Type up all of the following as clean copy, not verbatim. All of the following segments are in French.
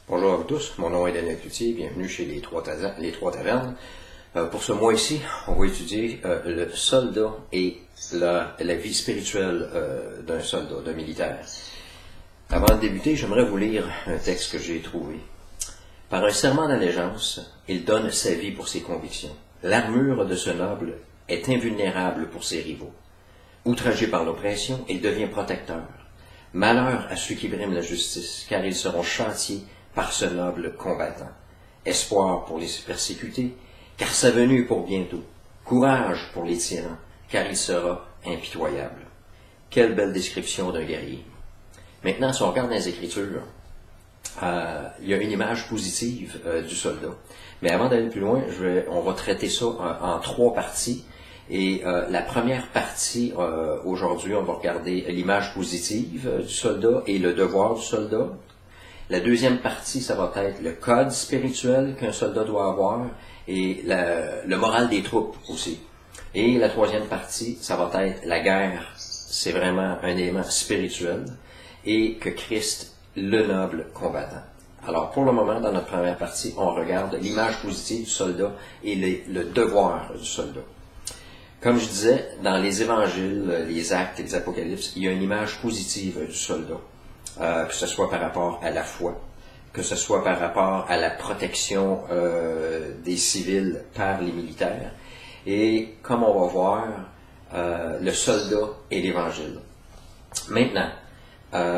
Bonjour à vous tous, mon nom est Daniel Cloutier, bienvenue chez les Trois Tavernes. Pour ce mois-ci, on va étudier le soldat et la vie spirituelle d'un soldat, d'un militaire. Avant de débuter, j'aimerais vous lire un texte que j'ai trouvé. Par un serment d'allégeance, il donne sa vie pour ses convictions. L'armure de ce noble est invulnérable pour ses rivaux. Outragé par l'oppression, il devient protecteur. Malheur à ceux qui briment la justice, car ils seront châtiés par ce noble combattant. Espoir pour les persécutés, car sa venue est pour bientôt. Courage pour les tyrans, car il sera impitoyable. Quelle belle description d'un guerrier. Maintenant, si on regarde dans les Écritures, il y a une image positive du soldat. Mais avant d'aller plus loin, on va traiter ça en trois parties. Et la première partie, aujourd'hui, on va regarder l'image positive du soldat et le devoir du soldat. La deuxième partie, ça va être le code spirituel qu'un soldat doit avoir et le moral des troupes aussi. Et la troisième partie, ça va être la guerre. C'est vraiment un élément spirituel et que Christ, le noble combattant. Alors, pour le moment, dans notre première partie, on regarde l'image positive du soldat et le devoir du soldat. Comme je disais, dans les évangiles, les actes et les apocalypses, il y a une image positive du soldat. Que ce soit par rapport à la foi, que ce soit par rapport à la protection des civils par les militaires, et comme on va voir, le soldat et l'Évangile. Maintenant,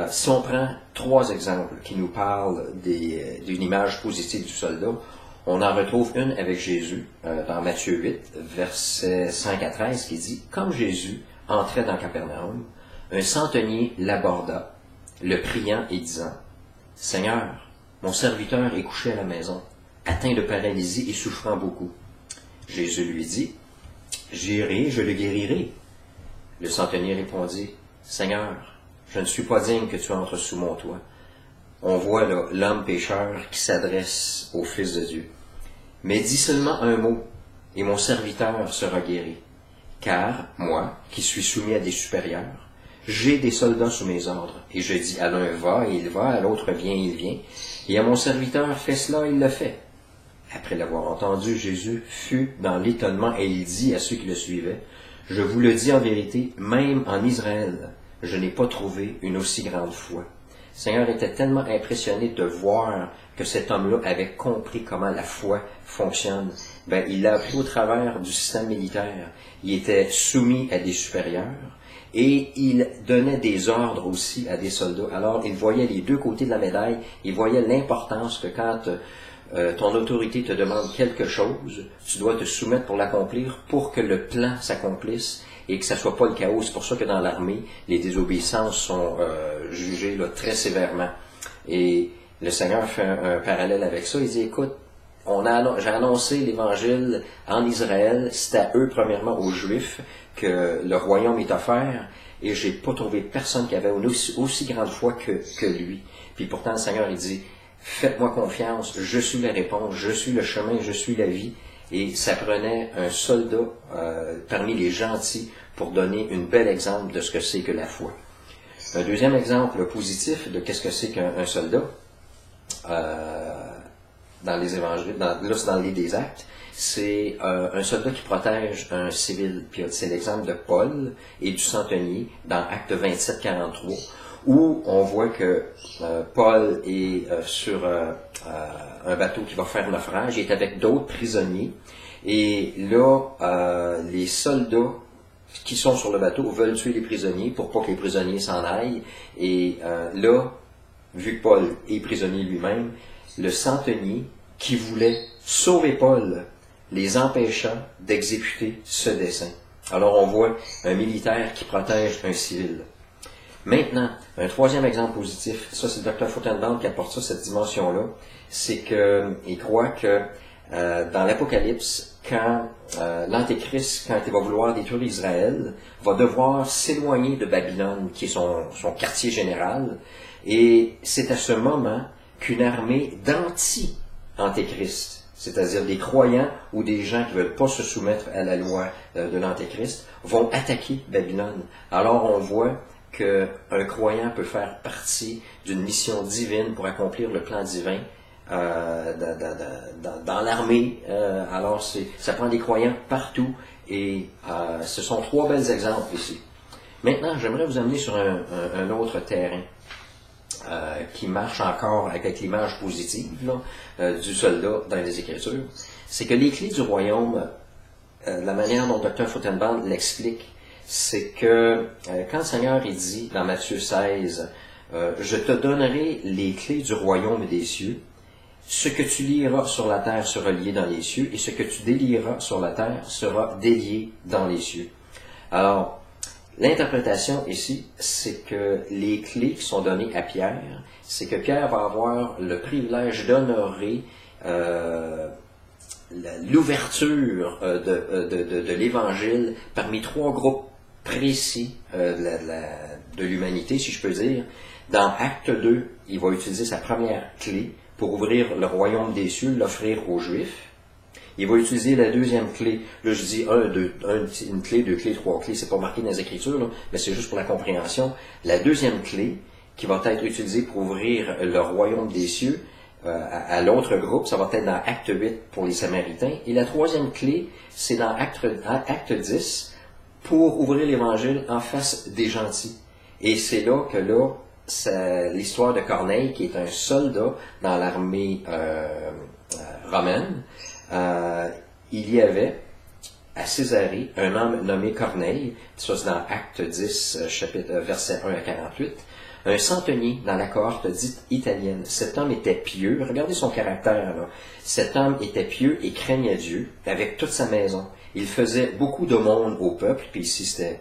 si on prend trois exemples qui nous parlent d'une image positive du soldat, on en retrouve une avec Jésus, dans Matthieu 8, versets 5 à 13, qui dit « Comme Jésus entrait dans Capernaum, un centenier l'aborda, le priant et disant « Seigneur, mon serviteur est couché à la maison, atteint de paralysie et souffrant beaucoup. » Jésus lui dit « J'irai, je le guérirai. » Le centenier répondit « Seigneur, je ne suis pas digne que tu entres sous mon toit. » On voit là l'homme pécheur qui s'adresse au Fils de Dieu. « Mais dis seulement un mot, et mon serviteur sera guéri. Car moi, qui suis soumis à des supérieurs, j'ai des soldats sous mes ordres, et je dis à l'un va, et il va, à l'autre viens, et il vient, et à mon serviteur fais cela, il le fait. » Après l'avoir entendu, Jésus fut dans l'étonnement, et il dit à ceux qui le suivaient, « Je vous le dis en vérité, même en Israël, je n'ai pas trouvé une aussi grande foi. » Le Seigneur était tellement impressionné de voir que cet homme-là avait compris comment la foi fonctionne. Il l'a appris au travers du système militaire. Il était soumis à des supérieurs. Et il donnait des ordres aussi à des soldats. Alors, il voyait les deux côtés de la médaille. Il voyait l'importance que quand ton autorité te demande quelque chose, tu dois te soumettre pour l'accomplir, pour que le plan s'accomplisse et que ça soit pas le chaos. C'est pour ça que dans l'armée, les désobéissances sont jugées là, très sévèrement. Et le Seigneur fait un parallèle avec ça. Il dit, écoute, j'ai annoncé l'Évangile en Israël, c'est à eux, premièrement, aux Juifs, que le royaume est offert, et j'ai pas trouvé personne qui avait une aussi grande foi que lui. Puis pourtant, le Seigneur, il dit, faites-moi confiance, je suis la réponse, je suis le chemin, je suis la vie. Et ça prenait un soldat parmi les gentils pour donner un bel exemple de ce que c'est que la foi. Un deuxième exemple positif de qu'est-ce que c'est qu'un soldat, dans les évangiles, là c'est dans le livre des Actes, c'est un soldat qui protège un civil. Puis c'est l'exemple de Paul et du centenier dans Acte 27, 43, où on voit que Paul est sur un bateau qui va faire naufrage, il est avec d'autres prisonniers, et là, les soldats qui sont sur le bateau veulent tuer les prisonniers pour pas que les prisonniers s'en aillent, et là, vu que Paul est prisonnier lui-même, le centenier qui voulait sauver Paul les empêcha d'exécuter ce dessein. Alors on voit un militaire qui protège un civil. Maintenant, un troisième exemple positif, ça c'est le Dr. Foutenbaum qui apporte ça, cette dimension-là, c'est qu'il croit que dans l'Apocalypse, quand l'Antéchrist, quand il va vouloir détruire Israël, va devoir s'éloigner de Babylone, qui est son quartier général, et c'est à ce moment qu'une armée d'anti-Antéchrist, c'est-à-dire des croyants ou des gens qui ne veulent pas se soumettre à la loi de l'Antéchrist, vont attaquer Babylone. Alors on voit qu'un croyant peut faire partie d'une mission divine pour accomplir le plan divin dans l'armée. Alors, ça prend des croyants partout et ce sont 3 bels exemples ici. Maintenant, j'aimerais vous amener sur un autre terrain qui marche encore avec l'image positive là, du soldat dans les Écritures. C'est que les clés du royaume, la manière dont Dr. Foutenband l'explique, c'est que quand le Seigneur il dit dans Matthieu 16, je te donnerai les clés du royaume et des cieux, ce que tu lieras sur la terre sera lié dans les cieux, et ce que tu délieras sur la terre sera délié dans les cieux. Alors, l'interprétation ici, c'est que les clés qui sont données à Pierre, c'est que Pierre va avoir le privilège d'honorer l'ouverture de l'Évangile parmi 3 groupes précis de l'humanité, si je peux dire. Dans Acte 2, il va utiliser sa première clé pour ouvrir le royaume des cieux, l'offrir aux Juifs. Il va utiliser la deuxième clé. Là, je dis une clé, 2 clés, 3 clés, c'est pas marqué dans les Écritures, là, mais c'est juste pour la compréhension. La deuxième clé, qui va être utilisée pour ouvrir le royaume des cieux à l'autre groupe, ça va être dans Acte 8 pour les Samaritains. Et la troisième clé, c'est dans Acte 10 pour ouvrir l'Évangile en face des gentils. Et c'est là que l'histoire de Corneille, qui est un soldat dans l'armée romaine, il y avait à Césarée un homme nommé Corneille, ça c'est dans Acte 10, versets 1 à 48, un centenier dans la cohorte dite italienne. Cet homme était pieux, regardez son caractère là. Cet homme était pieux et craignait Dieu avec toute sa maison. Il faisait beaucoup d'aumônes au peuple, puis ici c'était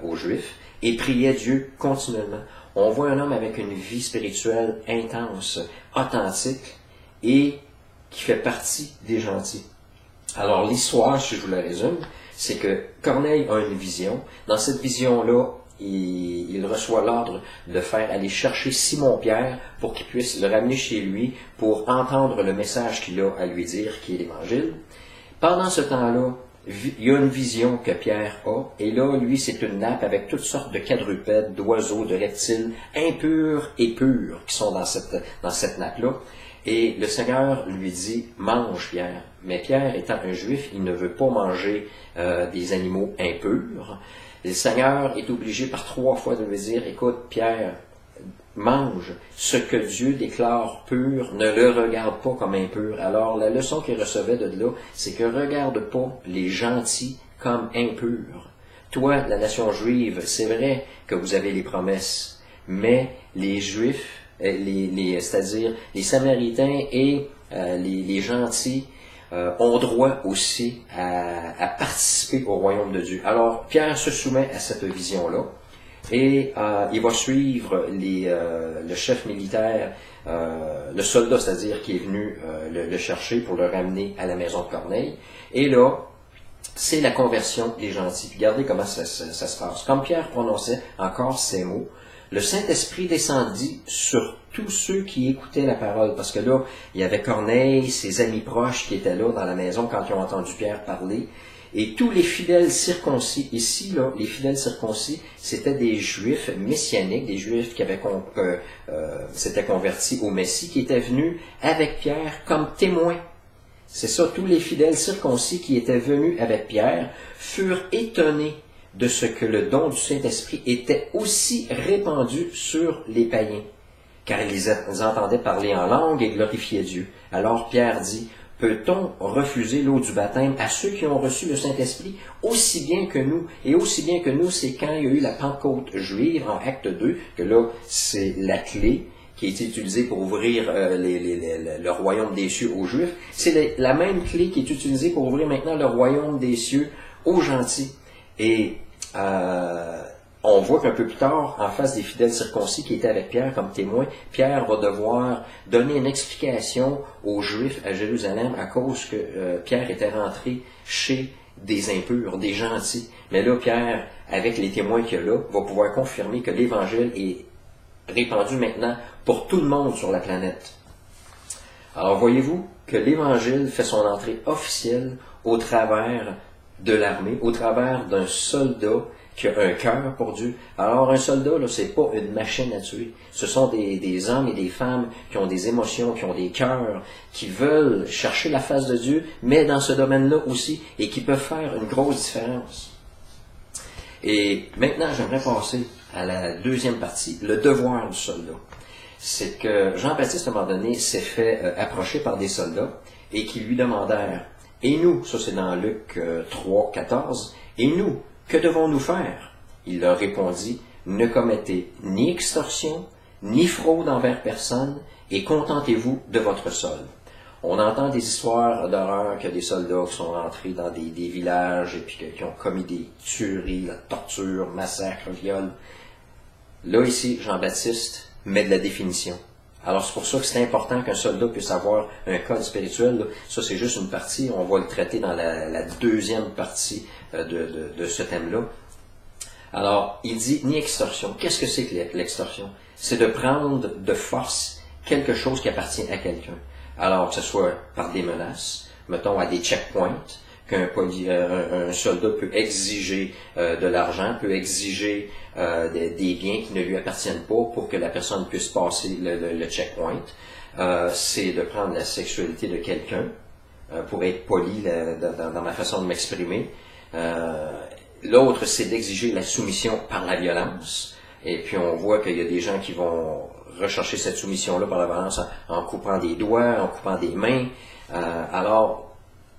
aux Juifs, et priait Dieu continuellement. On voit un homme avec une vie spirituelle intense, authentique, et qui fait partie des gentils. Alors l'histoire, si je vous la résume, c'est que Corneille a une vision. Dans cette vision-là, il reçoit l'ordre de faire aller chercher Simon-Pierre pour qu'il puisse le ramener chez lui pour entendre le message qu'il a à lui dire, qui est l'Évangile. Pendant ce temps-là, il y a une vision que Pierre a, et là, lui, c'est une nappe avec toutes sortes de quadrupèdes, d'oiseaux, de reptiles, impurs et purs, qui sont dans cette nappe-là. Et le Seigneur lui dit, mange Pierre. Mais Pierre, étant un juif, il ne veut pas manger des animaux impurs. Le Seigneur est obligé par 3 fois de lui dire, écoute Pierre, mange ce que Dieu déclare pur, ne le regarde pas comme impur. Alors la leçon qu'il recevait de là, c'est que regarde pas les gentils comme impurs. Toi, la nation juive, c'est vrai que vous avez les promesses, mais les Juifs, c'est-à-dire les Samaritains et les gentils ont droit aussi à participer au royaume de Dieu. Alors Pierre se soumet à cette vision-là. Et il va suivre le chef militaire, le soldat, c'est-à-dire qui est venu le chercher pour le ramener à la maison de Corneille. Et là, c'est la conversion des gentils. Puis regardez comment ça se passe. Comme Pierre prononçait encore ces mots, le Saint-Esprit descendit sur tous ceux qui écoutaient la parole. Parce que là, il y avait Corneille, ses amis proches qui étaient là dans la maison quand ils ont entendu Pierre parler. Et tous les fidèles circoncis, ici, là, les fidèles circoncis, c'était des Juifs messianiques, des Juifs qui s'étaient convertis au Messie, qui étaient venus avec Pierre comme témoins. C'est ça, tous les fidèles circoncis qui étaient venus avec Pierre furent étonnés de ce que le don du Saint-Esprit était aussi répandu sur les païens, car ils les entendaient parler en langue et glorifier Dieu. Alors Pierre dit, peut-on refuser l'eau du baptême à ceux qui ont reçu le Saint-Esprit aussi bien que nous? Et aussi bien que nous, c'est quand il y a eu la Pentecôte juive en Acte 2, que là, c'est la clé qui a été utilisée pour ouvrir le royaume des cieux aux Juifs. C'est la même clé qui est utilisée pour ouvrir maintenant le royaume des cieux aux gentils. Et on voit qu'un peu plus tard, en face des fidèles circoncis qui étaient avec Pierre comme témoin, Pierre va devoir donner une explication aux Juifs à Jérusalem à cause que Pierre était rentré chez des impurs, des gentils. Mais là, Pierre, avec les témoins qu'il y a là, va pouvoir confirmer que l'Évangile est répandu maintenant pour tout le monde sur la planète. Alors voyez-vous que l'Évangile fait son entrée officielle au travers de l'armée, au travers d'un soldat qui a un cœur pour Dieu. Alors un soldat, là, c'est pas une machine à tuer. Ce sont des hommes et des femmes qui ont des émotions, qui ont des cœurs, qui veulent chercher la face de Dieu, mais dans ce domaine-là aussi, et qui peuvent faire une grosse différence. Et maintenant, j'aimerais passer à la deuxième partie, le devoir du soldat. C'est que Jean-Baptiste, à un moment donné, s'est fait approcher par des soldats et qui lui demandèrent, « Et nous » ça c'est dans Luc 3, 14, « Et nous, que devons-nous faire? » Il leur répondit, « Ne commettez ni extorsion, ni fraude envers personne, et contentez-vous de votre solde. » On entend des histoires d'horreur que des soldats qui sont rentrés dans des villages et puis qui ont commis des tueries, la torture, massacres, viols. Là, ici, Jean-Baptiste met de la définition. Alors, c'est pour ça que c'est important qu'un soldat puisse avoir un code spirituel. Là. Ça, c'est juste une partie. On va le traiter dans la deuxième partie de ce thème-là. Alors, il dit ni extorsion. Qu'est-ce que c'est que l'extorsion? C'est de prendre de force quelque chose qui appartient à quelqu'un. Alors, que ce soit par des menaces, mettons à des checkpoints, qu'un soldat peut exiger de l'argent, peut exiger des biens qui ne lui appartiennent pas pour que la personne puisse passer le checkpoint. C'est de prendre la sexualité de quelqu'un, pour être poli dans ma façon de m'exprimer. L'autre, c'est d'exiger la soumission par la violence. Et puis on voit qu'il y a des gens qui vont rechercher cette soumission-là par la violence en coupant des doigts, en coupant des mains. Alors,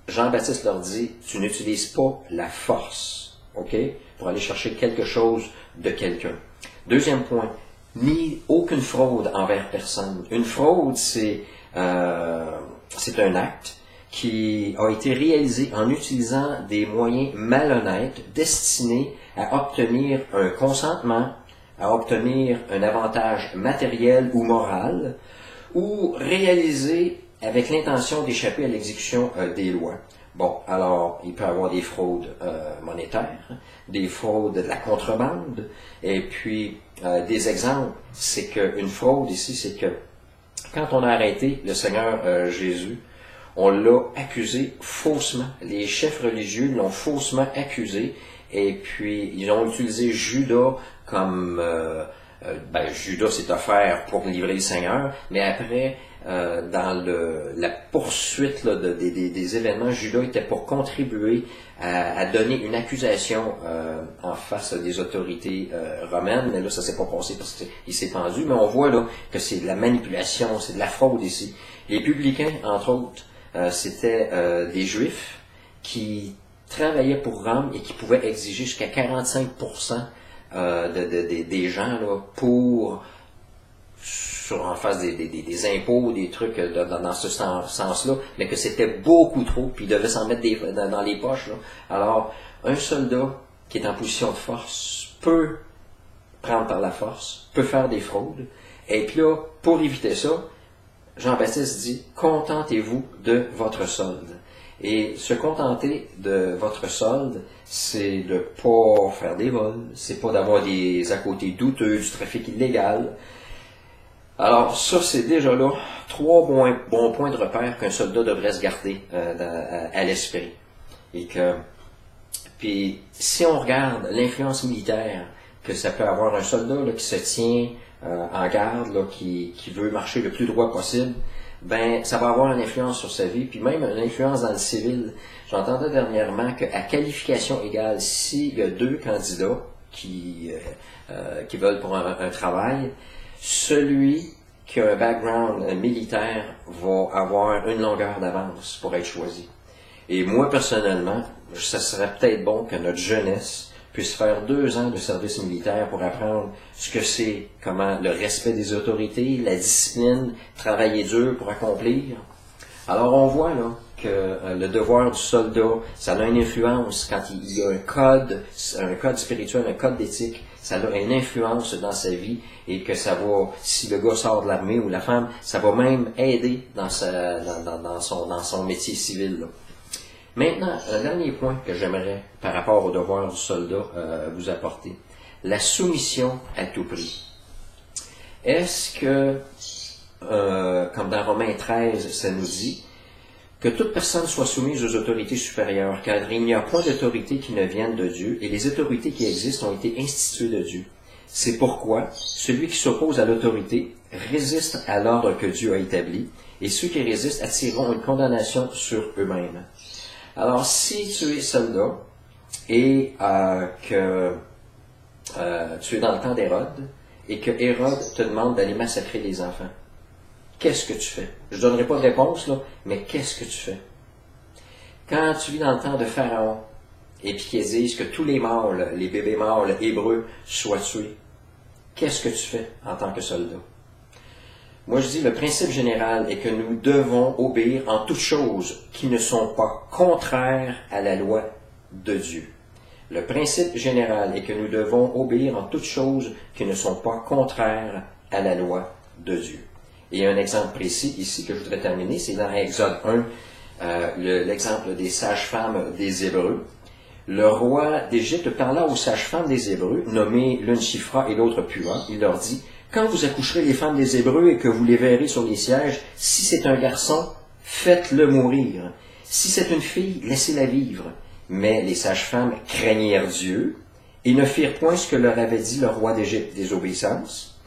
Jean-Baptiste leur dit, tu n'utilises pas la force, ok, pour aller chercher quelque chose de quelqu'un. Deuxième point, ni aucune fraude envers personne. Une fraude, c'est un acte qui a été réalisé en utilisant des moyens malhonnêtes destinés à obtenir un consentement, à obtenir un avantage matériel ou moral, ou réalisé avec l'intention d'échapper à l'exécution des lois. Bon, alors, il peut y avoir des fraudes monétaires, des fraudes de la contrebande, et puis des exemples, c'est qu'une fraude ici, c'est que quand on a arrêté le Seigneur Jésus, on l'a accusé faussement. Les chefs religieux l'ont faussement accusé, et puis ils ont utilisé Judas comme... Judas s'est offert pour livrer le Seigneur, mais après, dans la poursuite là, des événements, Judas était pour contribuer à donner une accusation en face des autorités romaines, mais là, ça s'est pas passé parce qu'il s'est pendu, mais on voit là que c'est de la manipulation, c'est de la fraude ici. Les publicains, entre autres, c'était des Juifs qui travaillaient pour Rome et qui pouvaient exiger jusqu'à 45% des gens là, pour en face des impôts, des trucs dans ce sens-là, mais que c'était beaucoup trop, puis ils devaient s'en mettre dans les poches. Là. Alors, un soldat qui est en position de force peut prendre par la force, peut faire des fraudes, et puis là, pour éviter ça, Jean-Baptiste dit, contentez-vous de votre solde. Et se contenter de votre solde, c'est de pas faire des vols, c'est pas d'avoir des à côté douteux, du trafic illégal. Alors ça, c'est déjà là 3 bons points de repère qu'un soldat devrait se garder à l'esprit. Et que, puis si on regarde l'influence militaire que ça peut avoir un soldat là, qui se tient en garde, là, qui veut marcher le plus droit possible, ben ça va avoir une influence sur sa vie, puis même une influence dans le civil. J'entendais dernièrement qu'à qualification égale, s'il y a 2 candidats qui veulent pour un travail, celui qui a un background militaire va avoir une longueur d'avance pour être choisi. Et moi, personnellement, ça serait peut-être bon que notre jeunesse puisse faire 2 ans de service militaire pour apprendre ce que c'est, comment le respect des autorités, la discipline, travailler dur pour accomplir. Alors on voit là que le devoir du soldat, ça a une influence quand il y a un code spirituel, un code d'éthique, ça a une influence dans sa vie et que ça va, si le gars sort de l'armée ou la femme, ça va même aider dans son métier civil. Là. Maintenant, un dernier point que j'aimerais, par rapport au devoir du soldat, vous apporter. La soumission à tout prix. Est-ce que, comme dans Romains 13, ça nous dit Que toute personne soit soumise aux autorités supérieures, car il n'y a point d'autorité qui ne vienne de Dieu, et les autorités qui existent ont été instituées de Dieu. C'est pourquoi celui qui s'oppose à l'autorité résiste à l'ordre que Dieu a établi, et ceux qui résistent attireront une condamnation sur eux-mêmes. Alors, si tu es soldat et que tu es dans le temps d'Hérode, et que Hérode te demande d'aller massacrer les enfants, qu'est-ce que tu fais? Je ne donnerai pas de réponse, là, mais qu'est-ce que tu fais? Quand tu vis dans le temps de Pharaon, et puis qu'ils disent que tous les mâles, les bébés mâles hébreux, soient tués, qu'est-ce que tu fais en tant que soldat? Moi, je dis, le principe général est que nous devons obéir en toutes choses qui ne sont pas contraires à la loi de Dieu. Le principe général est que nous devons obéir en toutes choses qui ne sont pas contraires à la loi de Dieu. Et un exemple précis ici que je voudrais terminer, c'est dans Exode 1, l'exemple des sages-femmes des Hébreux. Le roi d'Égypte parla aux sages-femmes des Hébreux, nommées l'une Shifra et l'autre Pua. Il leur dit, « Quand vous accoucherez les femmes des Hébreux et que vous les verrez sur les sièges, si c'est un garçon, faites-le mourir. Si c'est une fille, laissez-la vivre. » Mais les sages-femmes craignirent Dieu et ne firent point ce que leur avait dit le roi d'Égypte, désobéissance.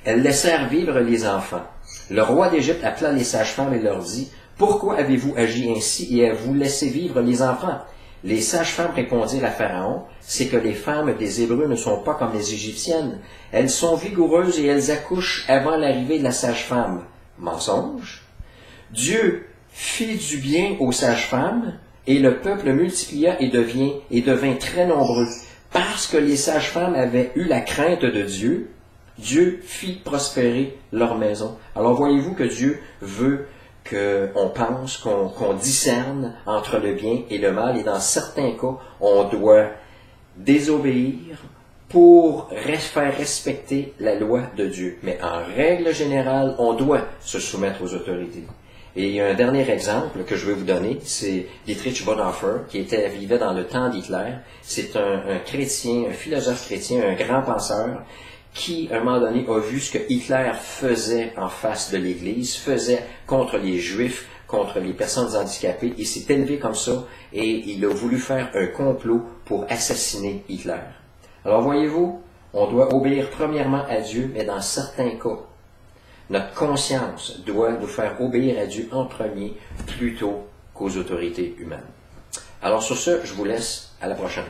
Elles laissèrent vivre les enfants. Le roi d'Égypte appela les sages-femmes et leur dit, « Pourquoi avez-vous agi ainsi et avez-vous laissé vivre les enfants? » Les sages-femmes répondirent à Pharaon, « C'est que les femmes des Hébreux ne sont pas comme les Égyptiennes. Elles sont vigoureuses et elles accouchent avant l'arrivée de la sage-femme. » Mensonge. Dieu fit du bien aux sages-femmes, et le peuple multiplia et devint très nombreux. Parce que les sages-femmes avaient eu la crainte de Dieu, Dieu fit prospérer leur maison. Alors voyez-vous que Dieu veut qu'on pense, qu'on discerne entre le bien et le mal, et dans certains cas, on doit désobéir pour faire respecter la loi de Dieu. Mais en règle générale, on doit se soumettre aux autorités. Et il y a un dernier exemple que je vais vous donner, c'est Dietrich Bonhoeffer, qui vivait dans le temps d'Hitler. C'est un chrétien, un philosophe chrétien, un grand penseur, qui, à un moment donné, a vu ce que Hitler faisait en face de l'Église, faisait contre les Juifs, contre les personnes handicapées. Il s'est élevé comme ça et il a voulu faire un complot pour assassiner Hitler. Alors voyez-vous, on doit obéir premièrement à Dieu, mais dans certains cas, notre conscience doit nous faire obéir à Dieu en premier plutôt qu'aux autorités humaines. Alors sur ce, je vous laisse. À la prochaine.